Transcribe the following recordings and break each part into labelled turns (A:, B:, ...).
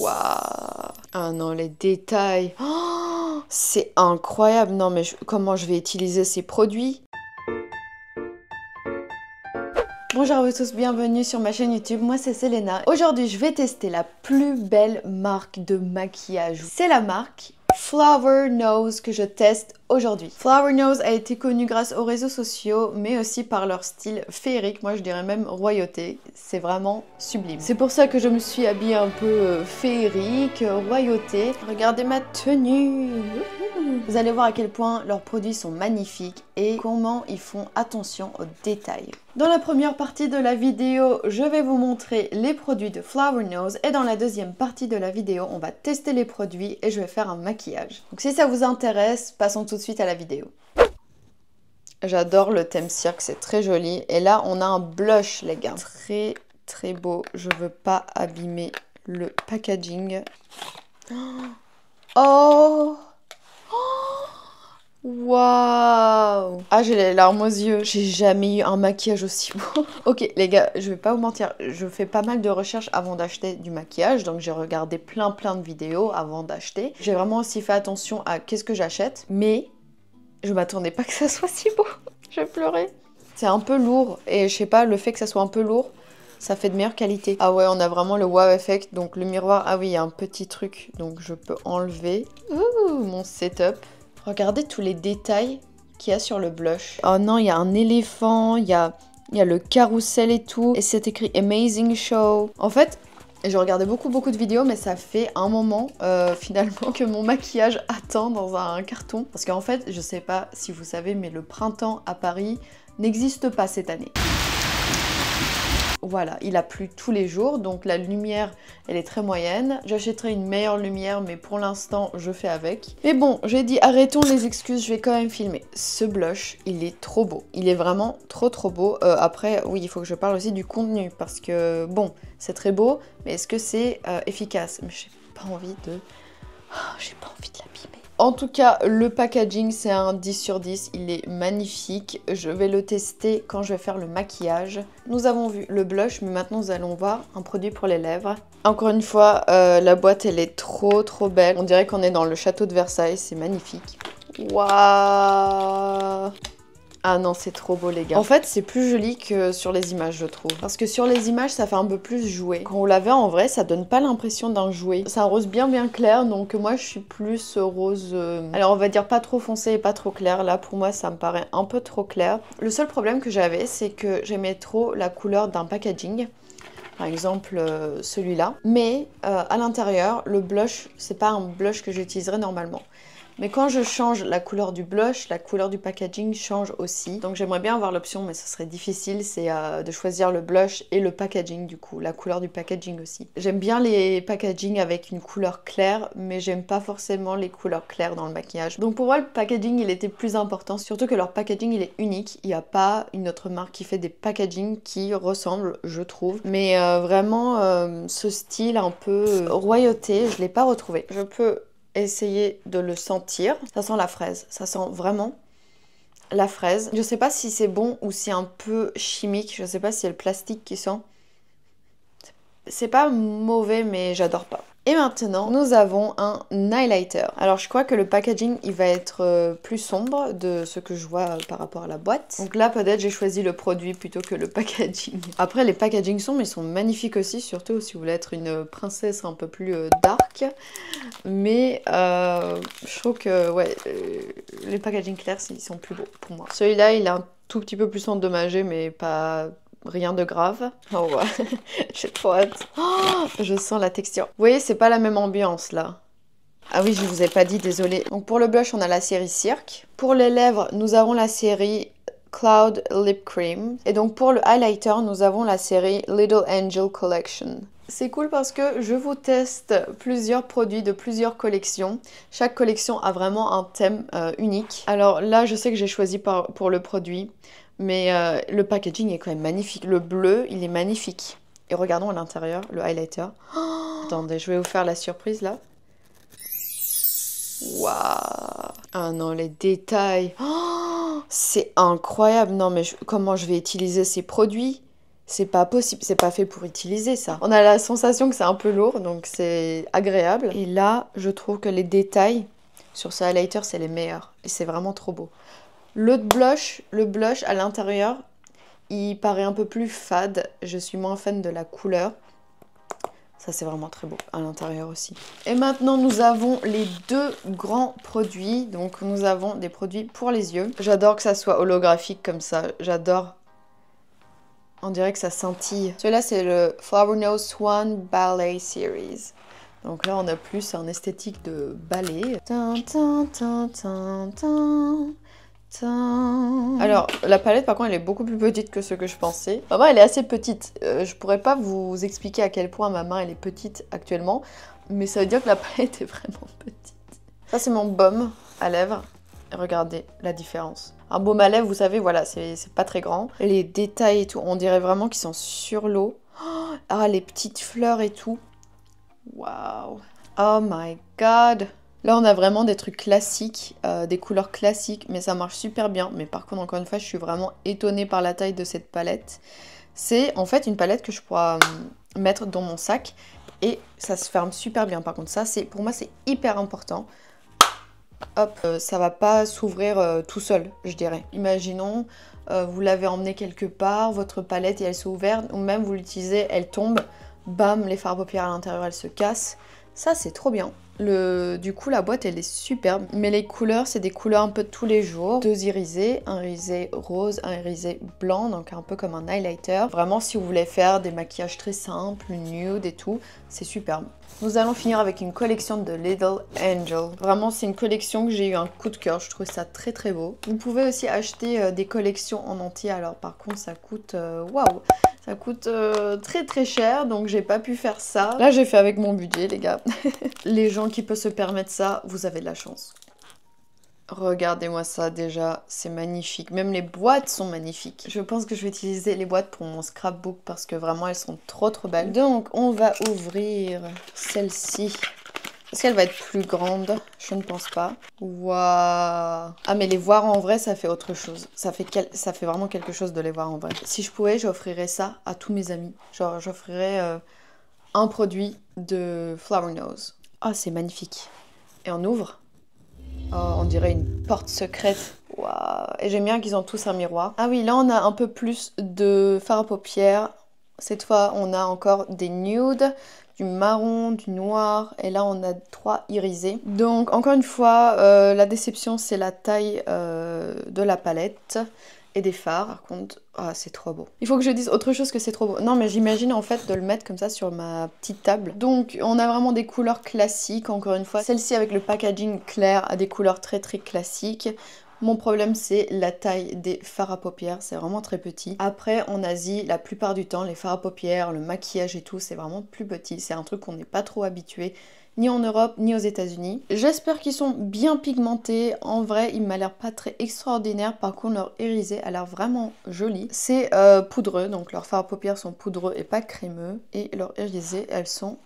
A: Waouh. Ah non, les détails. Oh, c'est incroyable. Non, mais comment je vais utiliser ces produits? Bonjour à vous tous, bienvenue sur ma chaîne YouTube, moi c'est Selena. Aujourd'hui je vais tester la plus belle marque de maquillage. C'est la marque Flower Nose que je teste aujourd'hui. Flower Nose a été connu grâce aux réseaux sociaux, mais aussi par leur style féerique, moi je dirais même royauté. C'est vraiment sublime. C'est pour ça que je me suis habillée un peu féerique, royauté. Regardez ma tenue. Vous allez voir à quel point leurs produits sont magnifiques et comment ils font attention aux détails. Dans la première partie de la vidéo, je vais vous montrer les produits de Flower Nose et dans la deuxième partie de la vidéo, on va tester les produits et je vais faire un maquillage. Donc si ça vous intéresse, passons tout de suite à la vidéo. J'adore le thème cirque, c'est très joli. Et là, on a un blush, les gars. Très très beau. Je veux pas abîmer le packaging. Oh! Waouh! Ah, j'ai les larmes aux yeux. J'ai jamais eu un maquillage aussi beau. Ok, les gars, je vais pas vous mentir. Je fais pas mal de recherches avant d'acheter du maquillage. Donc, j'ai regardé plein de vidéos avant d'acheter. J'ai vraiment aussi fait attention à qu'est-ce que j'achète. Mais je m'attendais pas que ça soit si beau. Je vais pleurer. C'est un peu lourd. Et je sais pas, le fait que ça soit un peu lourd, ça fait de meilleure qualité. Ah ouais, on a vraiment le wow effect. Donc, le miroir, ah oui, il y a un petit truc. Donc, je peux enlever. Ouh, mon setup. Regardez tous les détails qu'il y a sur le blush. Oh non, il y a un éléphant, il y a le carrousel et tout. Et c'est écrit Amazing Show. En fait, j'ai regardé beaucoup de vidéos, mais ça fait un moment finalement que mon maquillage attend dans un carton. Parce qu'en fait, je sais pas si vous savez, mais le printemps à Paris n'existe pas cette année. Voilà, il a plu tous les jours, donc la lumière, elle est très moyenne. J'achèterai une meilleure lumière, mais pour l'instant, je fais avec. Mais bon, j'ai dit arrêtons les excuses, je vais quand même filmer. Ce blush, il est trop beau. Il est vraiment trop beau. Après, oui, il faut que je parle aussi du contenu, parce que, bon, c'est très beau, mais est-ce que c'est efficace? Mais j'ai pas envie de... Oh, j'ai pas envie de l'abîmer. En tout cas, le packaging, c'est un 10 sur 10. Il est magnifique. Je vais le tester quand je vais faire le maquillage. Nous avons vu le blush, mais maintenant, nous allons voir un produit pour les lèvres. Encore une fois, la boîte, elle est trop belle. On dirait qu'on est dans le château de Versailles. C'est magnifique. Waouh! Ah non, c'est trop beau les gars. En fait, c'est plus joli que sur les images, je trouve. Parce que sur les images, ça fait un peu plus jouet. Quand on l'avait en vrai, ça donne pas l'impression d'un jouet. C'est un rose bien clair, donc moi, je suis plus rose... Alors, on va dire pas trop foncé et pas trop clair. Là, pour moi, ça me paraît un peu trop clair. Le seul problème que j'avais, c'est que j'aimais trop la couleur d'un packaging. Par exemple, celui-là. Mais à l'intérieur, le blush, c'est pas un blush que j'utiliserais normalement. Mais quand je change la couleur du blush, la couleur du packaging change aussi. Donc j'aimerais bien avoir l'option, mais ce serait difficile, c'est de choisir le blush et le packaging du coup, la couleur du packaging aussi. J'aime bien les packaging avec une couleur claire, mais j'aime pas forcément les couleurs claires dans le maquillage. Donc pour moi, le packaging, il était plus important, surtout que leur packaging, il est unique. Il n'y a pas une autre marque qui fait des packaging qui ressemblent, je trouve. Mais vraiment, ce style un peu royauté, je l'ai pas retrouvé. Je peux... essayer de le sentir. Ça sent la fraise. Ça sent vraiment la fraise. Je sais pas si c'est bon ou si c'est un peu chimique. Je sais pas si c'est le plastique qui sent. C'est pas mauvais, mais j'adore pas. Et maintenant, nous avons un highlighter. Alors, je crois que le packaging, il va être plus sombre de ce que je vois par rapport à la boîte. Donc là, peut-être, j'ai choisi le produit plutôt que le packaging. Après, les packagings sombres, ils sont magnifiques aussi, surtout si vous voulez être une princesse un peu plus dark. Mais je trouve que, ouais, les packaging clairs, ils sont plus beaux pour moi. Celui-là, il est un tout petit peu plus endommagé, mais pas... rien de grave. Oh ouais, j'ai trop hâte. Oh, je sens la texture. Vous voyez, c'est pas la même ambiance là. Ah oui, je vous ai pas dit, désolé. Donc pour le blush, on a la série Cirque. Pour les lèvres, nous avons la série Cloud Lip Cream. Et donc pour le highlighter, nous avons la série Little Angel Collection. C'est cool parce que je vous teste plusieurs produits de plusieurs collections. Chaque collection a vraiment un thème unique. Alors là, je sais que j'ai choisi pour le produit. Mais le packaging est quand même magnifique. Le bleu, il est magnifique. Et regardons à l'intérieur, le highlighter. Oh, attendez, je vais vous faire la surprise là. Waouh! Ah non, les détails. Oh, c'est incroyable. Non, mais comment je vais utiliser ces produits? c'est pas possible, c'est pas fait pour utiliser ça. On a la sensation que c'est un peu lourd, donc c'est agréable. Et là, je trouve que les détails sur ce highlighter, c'est les meilleurs. Et c'est vraiment trop beau. Le blush à l'intérieur, il paraît un peu plus fade. Je suis moins fan de la couleur. Ça, c'est vraiment très beau à l'intérieur aussi. Et maintenant, nous avons les deux grands produits. Donc, nous avons des produits pour les yeux. J'adore que ça soit holographique comme ça. J'adore. On dirait que ça scintille. Celui-là, c'est le Flower Nose Swan Ballet Series. Donc là, on a plus un esthétique de ballet. Alors, la palette, par contre, elle est beaucoup plus petite que ce que je pensais. Ma main, elle est assez petite. Je pourrais pas vous expliquer à quel point ma main, elle est petite actuellement. Mais ça veut dire que la palette est vraiment petite. Ça, c'est mon baume à lèvres. Regardez la différence. Un baume à lèvres, vous savez, voilà, c'est pas très grand. Et les détails et tout, on dirait vraiment qu'ils sont sur l'eau. Ah, les petites fleurs et tout. Waouh. Oh my god. Là, on a vraiment des trucs classiques, des couleurs classiques, mais ça marche super bien. Mais par contre, encore une fois, je suis vraiment étonnée par la taille de cette palette. C'est en fait une palette que je pourrais mettre dans mon sac et ça se ferme super bien. Par contre, ça, pour moi, c'est hyper important. Hop, ça va pas s'ouvrir tout seul, je dirais. Imaginons, vous l'avez emmené quelque part, votre palette et elle s'est ouverte, ou même vous l'utilisez, elle tombe, bam, les fards à paupières à l'intérieur, elles se cassent. Ça, c'est trop bien. Du coup, la boîte, elle est superbe. Mais les couleurs, c'est des couleurs un peu de tous les jours. Deux irisés, un irisé rose, un irisé blanc, donc un peu comme un highlighter. Vraiment, si vous voulez faire des maquillages très simples, nude et tout, c'est superbe. Nous allons finir avec une collection de Little Angel. Vraiment, c'est une collection que j'ai eu un coup de cœur. Je trouve ça très très beau. Vous pouvez aussi acheter des collections en entier. Alors par contre, ça coûte... waouh, ça coûte très très cher. Donc j'ai pas pu faire ça. Là, j'ai fait avec mon budget, les gars. Les gens qui peuvent se permettre ça, vous avez de la chance. Regardez-moi ça déjà, c'est magnifique. Même les boîtes sont magnifiques. Je pense que je vais utiliser les boîtes pour mon scrapbook parce que vraiment elles sont trop trop belles. Donc on va ouvrir celle-ci. Est-ce qu'elle va être plus grande? Je ne pense pas. Waouh! Ah mais les voir en vrai, ça fait autre chose. Ça fait vraiment quelque chose de les voir en vrai. Si je pouvais, j'offrirais ça à tous mes amis. Genre j'offrirais un produit de Flower Nose. Ah, c'est magnifique. Et on ouvre. Oh, on dirait une porte secrète. Waouh. Et j'aime bien qu'ils ont tous un miroir. Ah oui, là on a un peu plus de fard à paupières. Cette fois, on a encore des nudes, du marron, du noir. Et là, on a 3 irisés. Donc, encore une fois, la déception, c'est la taille de la palette. Et des fards, par contre, ah, c'est trop beau. Il faut que je dise autre chose que c'est trop beau. Non, mais j'imagine en fait de le mettre comme ça sur ma petite table. Donc, on a vraiment des couleurs classiques, encore une fois. Celle-ci avec le packaging clair a des couleurs très très classiques. Mon problème, c'est la taille des fards à paupières, c'est vraiment très petit. Après, en Asie, la plupart du temps, les fards à paupières, le maquillage et tout, c'est vraiment plus petit. C'est un truc qu'on n'est pas trop habitué, ni en Europe, ni aux États-Unis. J'espère qu'ils sont bien pigmentés. En vrai, il m'a l'air pas très extraordinaire. Par contre, leur irisé a l'air vraiment joli. C'est poudreux, donc leurs fards à paupières sont poudreux et pas crémeux. Et leurs irisés, elles sont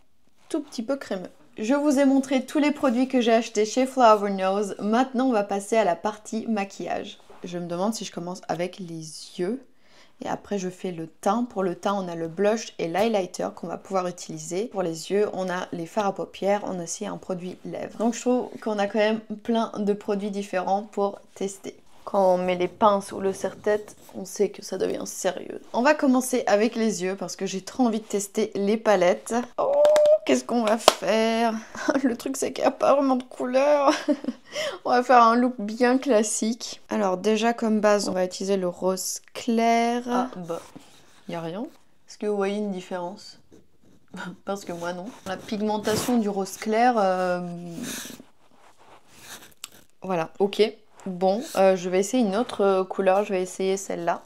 A: tout petit peu crémeux. Je vous ai montré tous les produits que j'ai achetés chez Flower Nose. Maintenant, on va passer à la partie maquillage. Je me demande si je commence avec les yeux. Et après, je fais le teint. Pour le teint, on a le blush et l'highlighter qu'on va pouvoir utiliser. Pour les yeux, on a les fards à paupières. On a aussi un produit lèvres. Donc, je trouve qu'on a quand même plein de produits différents pour tester. Quand on met les pinces ou le serre-tête, on sait que ça devient sérieux. On va commencer avec les yeux parce que j'ai trop envie de tester les palettes. Oh, qu'est-ce qu'on va faire? Le truc, c'est qu'il n'y a pas vraiment de couleur. On va faire un look bien classique. Alors déjà, comme base, on va utiliser le rose clair. Ah bah, il n'y a rien. Est-ce que vous voyez une différence? Parce que moi, non. La pigmentation du rose clair... Voilà, ok. Bon, je vais essayer une autre couleur, je vais essayer celle-là.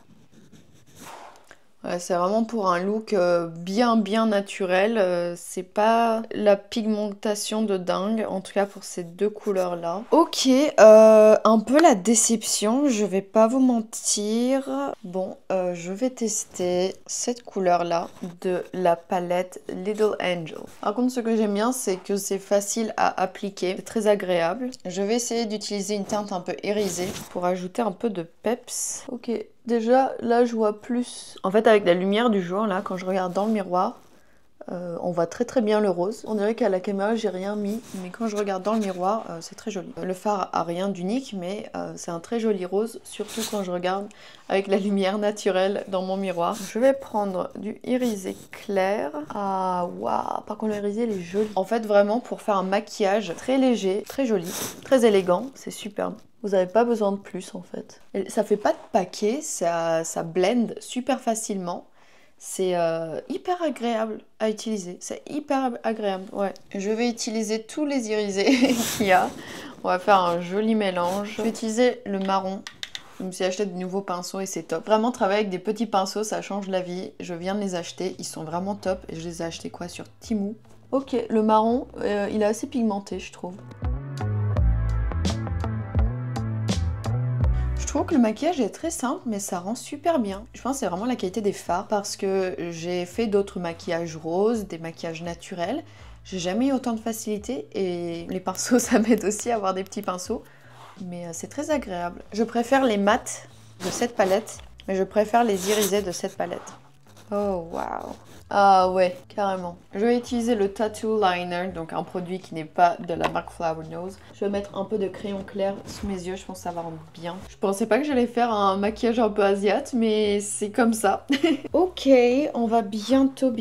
A: Ouais, c'est vraiment pour un look bien naturel, c'est pas la pigmentation de dingue, en tout cas pour ces deux couleurs là. Ok, un peu la déception, je vais pas vous mentir. Bon, je vais tester cette couleur là de la palette Little Angel. Par contre, ce que j'aime bien, c'est que c'est facile à appliquer, c'est très agréable. Je vais essayer d'utiliser une teinte un peu irisée pour ajouter un peu de peps. Ok. Déjà, là, je vois plus. En fait, avec la lumière du jour, là, quand je regarde dans le miroir, on voit très très bien le rose. On dirait qu'à la caméra, j'ai rien mis, mais quand je regarde dans le miroir, c'est très joli. Le fard a rien d'unique, mais c'est un très joli rose, surtout quand je regarde avec la lumière naturelle dans mon miroir. Je vais prendre du irisé clair. Ah, waouh! Par contre, le irisé, il est joli. En fait, vraiment, pour faire un maquillage très léger, très joli, très élégant, c'est superbe. Vous n'avez pas besoin de plus en fait. Et ça fait pas de paquet, ça blend super facilement. C'est hyper agréable à utiliser. C'est hyper agréable, ouais. Je vais utiliser tous les irisés qu'il y a. On va faire un joli mélange. Je vais utiliser le marron. Je me suis acheté de nouveaux pinceaux et c'est top. Vraiment, travailler avec des petits pinceaux, ça change la vie. Je viens de les acheter, ils sont vraiment top. Et je les ai achetés quoi, sur Temu. Ok, le marron, il est assez pigmenté, je trouve. Je trouve que le maquillage est très simple, mais ça rend super bien. Je pense que c'est vraiment la qualité des fards, parce que j'ai fait d'autres maquillages roses, des maquillages naturels. J'ai jamais eu autant de facilité, et les pinceaux, ça m'aide aussi à avoir des petits pinceaux. Mais c'est très agréable. Je préfère les mats de cette palette, mais je préfère les irisés de cette palette. Oh, waouh! Ah ouais, carrément. Je vais utiliser le Tattoo Liner, donc un produit qui n'est pas de la marque Flower Nose. Je vais mettre un peu de crayon clair sous mes yeux, je pense que ça va rendre bien. Je pensais pas que j'allais faire un maquillage un peu asiate, mais c'est comme ça. Ok, on va bientôt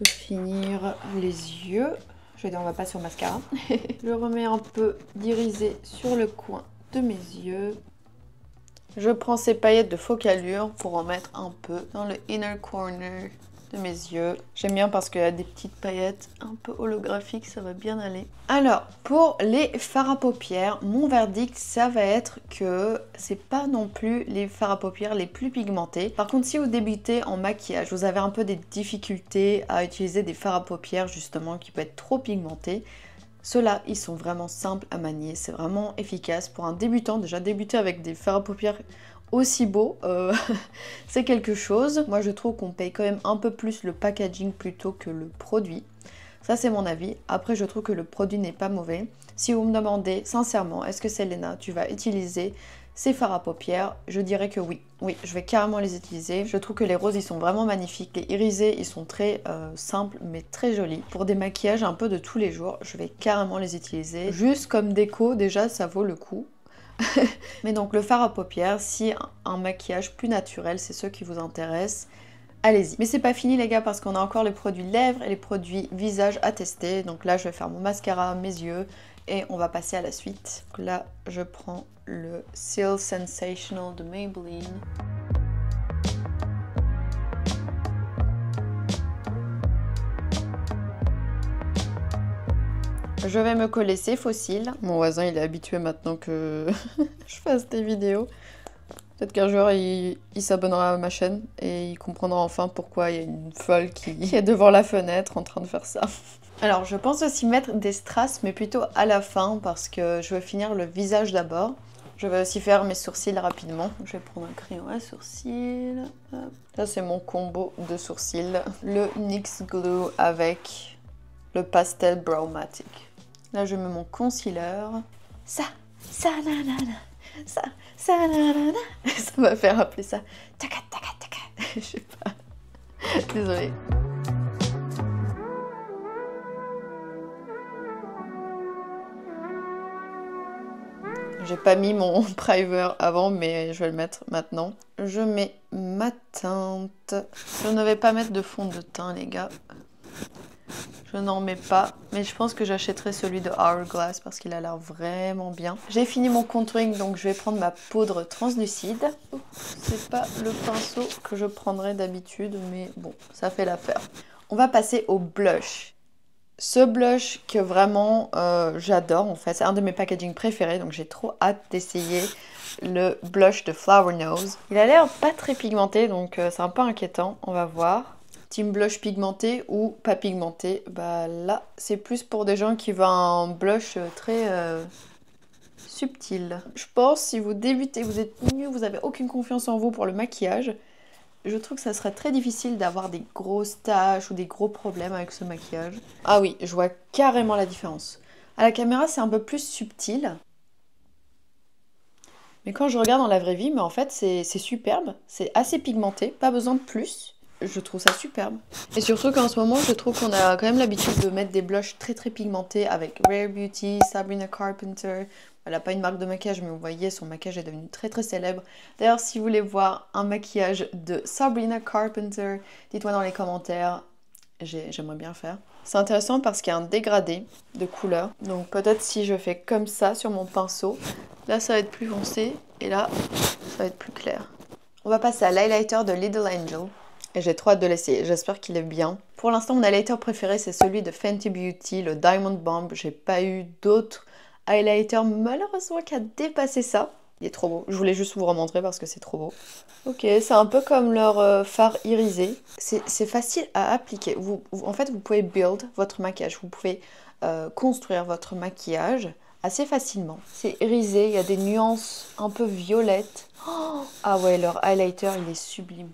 A: finir les yeux. Je vais dire, on va passer au mascara. Je remets un peu d'irisé sur le coin de mes yeux. Je prends ces paillettes de Focallure pour en mettre un peu dans le inner corner de mes yeux. J'aime bien parce qu'il y a des petites paillettes un peu holographiques, ça va bien aller. Alors, pour les fards à paupières, mon verdict, ça va être que c'est pas non plus les fards à paupières les plus pigmentés. Par contre, si vous débutez en maquillage, vous avez un peu des difficultés à utiliser des fards à paupières justement qui peuvent être trop pigmentés, ceux-là, ils sont vraiment simples à manier, c'est vraiment efficace. Pour un débutant, déjà débuter avec des fards à paupières aussi beaux, c'est quelque chose. Moi, je trouve qu'on paye quand même un peu plus le packaging plutôt que le produit. Ça, c'est mon avis. Après, je trouve que le produit n'est pas mauvais. Si vous me demandez sincèrement, est-ce que Selena, tu vas utiliser ces fards à paupières, je dirais que oui. Oui, je vais carrément les utiliser. Je trouve que les roses, ils sont vraiment magnifiques. Les irisés, ils sont très simples, mais très jolis. Pour des maquillages un peu de tous les jours, je vais carrément les utiliser. Juste comme déco, déjà, ça vaut le coup. Mais donc, le fard à paupières, si un maquillage plus naturel, c'est ceux qui vous intéressent, allez-y. Mais c'est pas fini les gars, parce qu'on a encore les produits lèvres et les produits visage à tester. Donc là, je vais faire mon mascara, mes yeux, et on va passer à la suite. Donc là, je prends le Seal Sensational de Maybelline. Je vais me coller ces faux cils. Mon voisin, il est habitué maintenant que je fasse des vidéos. Peut-être qu'un jour, il s'abonnera à ma chaîne et il comprendra enfin pourquoi il y a une folle qui est devant la fenêtre en train de faire ça. Alors, je pense aussi mettre des strass, mais plutôt à la fin parce que je veux finir le visage d'abord. Je vais aussi faire mes sourcils rapidement. Je vais prendre un crayon à sourcils. Hop. Ça, c'est mon combo de sourcils. Le NYX Glue avec le Pastel Browmatic. Là, je mets mon concealer. Ça nanana. Ça va faire appeler ça taka taka taka. Je sais pas. Désolée. J'ai pas mis mon primer avant, mais je vais le mettre maintenant. Je mets ma teinte. Je ne vais pas mettre de fond de teint, les gars. Je n'en mets pas, mais je pense que j'achèterai celui de Hourglass parce qu'il a l'air vraiment bien. J'ai fini mon contouring, donc je vais prendre ma poudre translucide. C'est pas le pinceau que je prendrais d'habitude, mais bon, ça fait l'affaire. On va passer au blush. Ce blush que vraiment j'adore en fait, c'est un de mes packaging préférés, donc j'ai trop hâte d'essayer le blush de Flower Nose. Il a l'air pas très pigmenté, donc c'est un peu inquiétant, on va voir. Team blush pigmenté ou pas pigmenté, bah là c'est plus pour des gens qui veulent un blush très subtil. Je pense si vous débutez, vous êtes nu, vous avez aucune confiance en vous pour le maquillage, je trouve que ça serait très difficile d'avoir des grosses taches ou des gros problèmes avec ce maquillage. Ah oui, je vois carrément la différence. À la caméra c'est un peu plus subtil. Mais quand je regarde dans la vraie vie, mais en fait c'est superbe, c'est assez pigmenté, pas besoin de plus. Je trouve ça superbe. Et surtout qu'en ce moment, je trouve qu'on a quand même l'habitude de mettre des blushs très pigmentés avec Rare Beauty, Sabrina Carpenter. Elle n'a pas une marque de maquillage, mais vous voyez, son maquillage est devenu très célèbre. D'ailleurs, si vous voulez voir un maquillage de Sabrina Carpenter, dites-moi dans les commentaires. J'aimerais bien faire. C'est intéressant parce qu'il y a un dégradé de couleur. Donc peut-être si je fais comme ça sur mon pinceau, là ça va être plus foncé et là ça va être plus clair. On va passer à l'highlighter de Little Angel. Et j'ai trop hâte de l'essayer, j'espère qu'il est bien. Pour l'instant, mon highlighter préféré, c'est celui de Fenty Beauty, le Diamond Bomb. J'ai pas eu d'autres highlighters, malheureusement, qui a dépassé ça. Il est trop beau. Je voulais juste vous remontrer parce que c'est trop beau. Ok, c'est un peu comme leur fard irisé. C'est facile à appliquer. En fait, vous pouvez build votre maquillage. Vous pouvez construire votre maquillage assez facilement. C'est irisé, il y a des nuances un peu violettes. Oh, ah ouais, leur highlighter, il est sublime.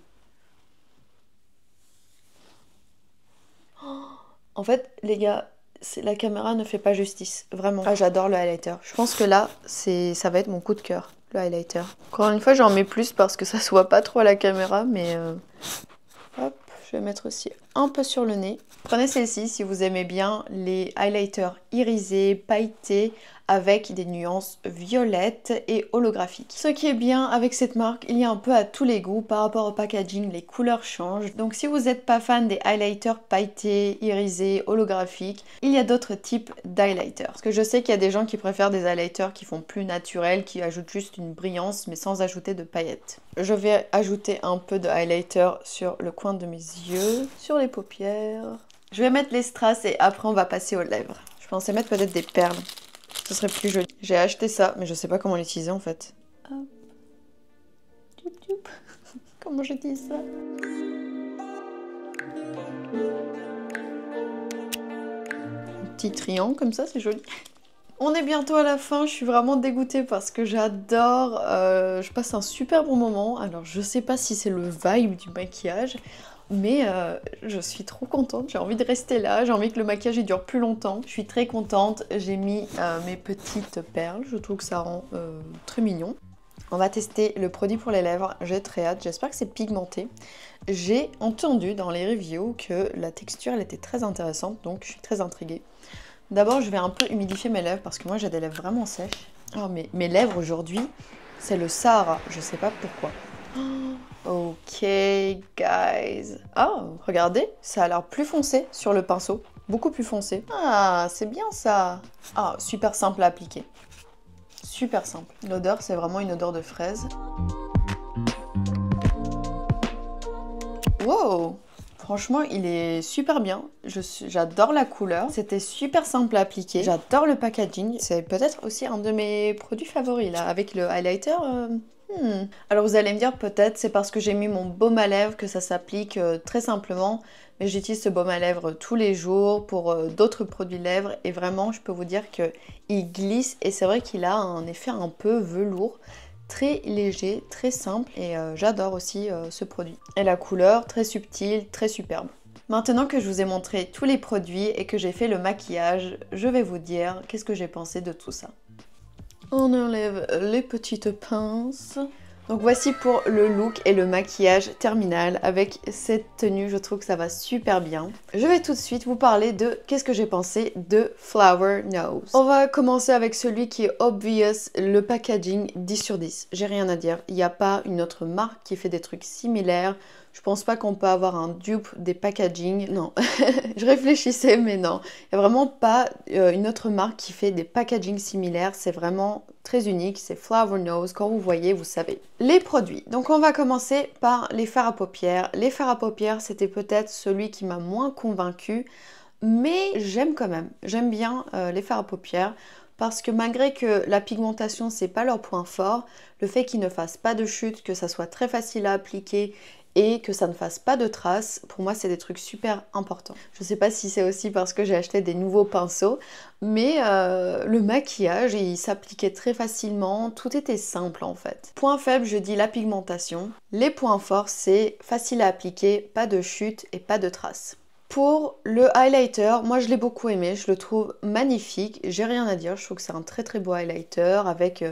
A: En fait, les gars, la caméra ne fait pas justice, vraiment. Ah, j'adore le highlighter. Je pense que là, ça va être mon coup de cœur, le highlighter. Encore une fois, j'en mets plus parce que ça se voit pas trop à la caméra, mais hop, je vais mettre aussi un peu sur le nez. Prenez celle-ci si vous aimez bien les highlighters irisés, pailletés, avec des nuances violettes et holographiques. Ce qui est bien avec cette marque, il y a un peu à tous les goûts par rapport au packaging, les couleurs changent. Donc si vous n'êtes pas fan des highlighters pailletés, irisés, holographiques, il y a d'autres types d'highlighters. Parce que je sais qu'il y a des gens qui préfèrent des highlighters qui font plus naturels, qui ajoutent juste une brillance mais sans ajouter de paillettes. Je vais ajouter un peu de highlighter sur le coin de mes yeux, sur les paupières. Je vais mettre les strass et après on va passer aux lèvres. Je pensais mettre peut-être des perles. Ce serait plus joli. J'ai acheté ça, mais je sais pas comment l'utiliser en fait. Hop. Comment je dis ça? Un petit triangle comme ça, c'est joli. On est bientôt à la fin, je suis vraiment dégoûtée parce que j'adore. Je passe un super bon moment. Alors je sais pas si c'est le vibe du maquillage. Mais je suis trop contente, j'ai envie de rester là, j'ai envie que le maquillage il dure plus longtemps. Je suis très contente, j'ai mis mes petites perles, je trouve que ça rend très mignon. On va tester le produit pour les lèvres, j'ai très hâte, j'espère que c'est pigmenté. J'ai entendu dans les reviews que la texture elle était très intéressante, donc je suis très intriguée. D'abord je vais un peu humidifier mes lèvres parce que moi j'ai des lèvres vraiment sèches. Oh mais mes lèvres aujourd'hui, c'est le Sahara, je sais pas pourquoi. Ok, guys. Oh, regardez, ça a l'air plus foncé sur le pinceau. Beaucoup plus foncé. Ah, c'est bien ça. Ah, super simple à appliquer. Super simple. L'odeur, c'est vraiment une odeur de fraise. Wow! Franchement, il est super bien. J'adore la couleur. C'était super simple à appliquer. J'adore le packaging. C'est peut-être aussi un de mes produits favoris, là, avec le highlighter. Alors vous allez me dire peut-être c'est parce que j'ai mis mon baume à lèvres que ça s'applique très simplement, mais j'utilise ce baume à lèvres tous les jours pour d'autres produits lèvres et vraiment je peux vous dire qu'il glisse et c'est vrai qu'il a un effet un peu velours, très léger, très simple et j'adore aussi ce produit. Et la couleur très subtile, très superbe. Maintenant que je vous ai montré tous les produits et que j'ai fait le maquillage, je vais vous dire qu'est-ce que j'ai pensé de tout ça. On enlève les petites pinces. Donc voici pour le look et le maquillage terminal avec cette tenue, je trouve que ça va super bien. Je vais tout de suite vous parler de qu'est-ce que j'ai pensé de Flower Nose. On va commencer avec celui qui est obvious, le packaging 10 sur 10. J'ai rien à dire, il n'y a pas une autre marque qui fait des trucs similaires. Je pense pas qu'on peut avoir un dupe des packaging, non. Je réfléchissais mais non. Il n'y a vraiment pas une autre marque qui fait des packaging similaires, c'est vraiment très unique, c'est Flower Nose, quand vous voyez, vous savez. Les produits, donc on va commencer par les fards à paupières. Les fards à paupières, c'était peut-être celui qui m'a moins convaincue, mais j'aime quand même, j'aime bien les fards à paupières. Parce que malgré que la pigmentation, c'est pas leur point fort, le fait qu'ils ne fassent pas de chute, que ça soit très facile à appliquer et que ça ne fasse pas de traces, pour moi c'est des trucs super importants. Je sais pas si c'est aussi parce que j'ai acheté des nouveaux pinceaux, mais le maquillage il s'appliquait très facilement, tout était simple en fait. Point faible, je dis la pigmentation. Les points forts, c'est facile à appliquer, pas de chute et pas de traces. Pour le highlighter, moi je l'ai beaucoup aimé, je le trouve magnifique, j'ai rien à dire, je trouve que c'est un très très beau highlighter avec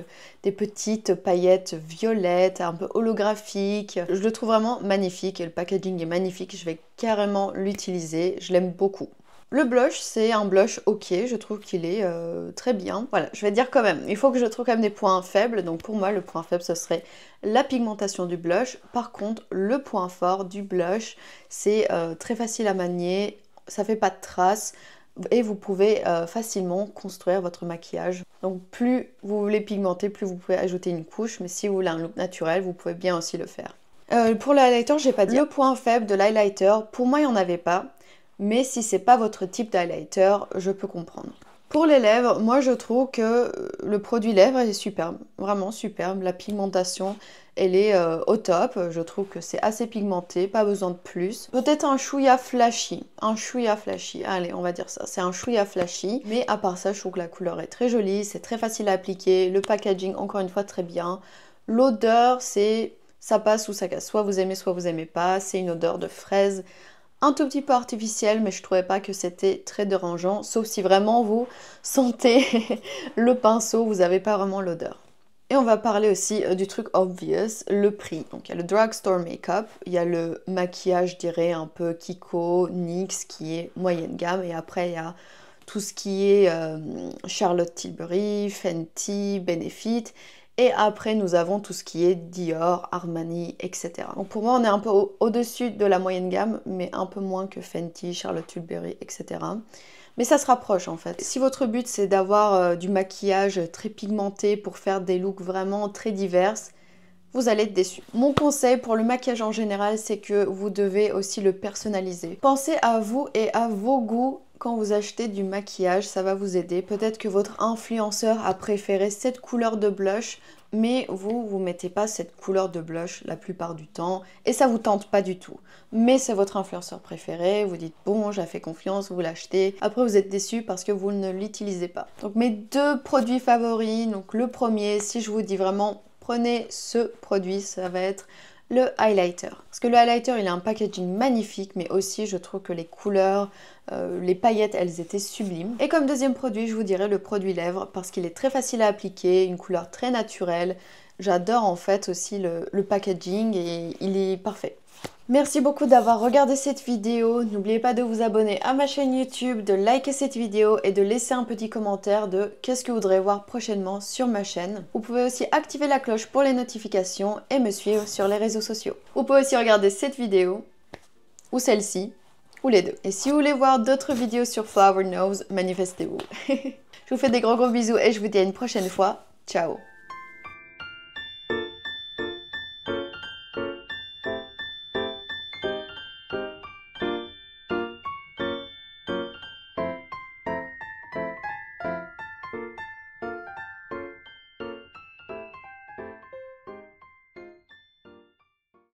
A: des petites paillettes violettes, un peu holographiques. Je le trouve vraiment magnifique et le packaging est magnifique, je vais carrément l'utiliser, je l'aime beaucoup. Le blush, c'est un blush ok, je trouve qu'il est très bien. Voilà, je vais dire quand même, il faut que je trouve quand même des points faibles. Donc pour moi, le point faible, ce serait la pigmentation du blush. Par contre, le point fort du blush, c'est très facile à manier, ça fait pas de traces. Et vous pouvez facilement construire votre maquillage. Donc plus vous voulez pigmenter, plus vous pouvez ajouter une couche. Mais si vous voulez un look naturel, vous pouvez bien aussi le faire. Pour le highlighter, j'ai pas dit. Le point faible de l'highlighter, pour moi, il n'y en avait pas. Mais si c'est pas votre type d'highlighter, je peux comprendre. Pour les lèvres, moi je trouve que le produit lèvres est superbe, vraiment superbe. La pigmentation, elle est au top. Je trouve que c'est assez pigmenté, pas besoin de plus. Peut-être un chouïa flashy, allez on va dire ça, c'est un chouïa flashy. Mais à part ça, je trouve que la couleur est très jolie, c'est très facile à appliquer. Le packaging, encore une fois, très bien. L'odeur, ça passe ou ça casse. Soit vous aimez pas. C'est une odeur de fraise. Un tout petit peu artificiel, mais je trouvais pas que c'était très dérangeant, sauf si vraiment vous sentez le pinceau, vous n'avez pas vraiment l'odeur. Et on va parler aussi du truc obvious, le prix. Donc il y a le drugstore make-up, il y a le maquillage, je dirais, un peu Kiko, NYX, qui est moyenne gamme, et après il y a tout ce qui est Charlotte Tilbury, Fenty, Benefit. Et après, nous avons tout ce qui est Dior, Armani, etc. Donc pour moi, on est un peu au-dessus de la moyenne gamme, mais un peu moins que Fenty, Charlotte Tilbury, etc. Mais ça se rapproche en fait. Si votre but, c'est d'avoir du maquillage très pigmenté pour faire des looks vraiment très divers, vous allez être déçu. Mon conseil pour le maquillage en général, c'est que vous devez aussi le personnaliser. Pensez à vous et à vos goûts quand vous achetez du maquillage, ça va vous aider. Peut-être que votre influenceur a préféré cette couleur de blush, mais vous mettez pas cette couleur de blush la plupart du temps et ça vous tente pas du tout. Mais c'est votre influenceur préféré, vous dites bon, j'ai fait confiance, vous l'achetez. Après vous êtes déçu parce que vous ne l'utilisez pas. Donc mes deux produits favoris, donc le premier, si je vous dis vraiment prenez ce produit, ça va être le highlighter. Parce que le highlighter, il a un packaging magnifique, mais aussi je trouve que les couleurs, les paillettes, elles étaient sublimes. Et comme deuxième produit, je vous dirais le produit lèvres, parce qu'il est très facile à appliquer, une couleur très naturelle. J'adore en fait aussi le packaging et il est parfait. Merci beaucoup d'avoir regardé cette vidéo. N'oubliez pas de vous abonner à ma chaîne YouTube, de liker cette vidéo et de laisser un petit commentaire de qu'est-ce que vous voudrez voir prochainement sur ma chaîne. Vous pouvez aussi activer la cloche pour les notifications et me suivre sur les réseaux sociaux. Vous pouvez aussi regarder cette vidéo, ou celle-ci, ou les deux. Et si vous voulez voir d'autres vidéos sur Flower Nose, manifestez-vous. Je vous fais des gros bisous et je vous dis à une prochaine fois. Ciao!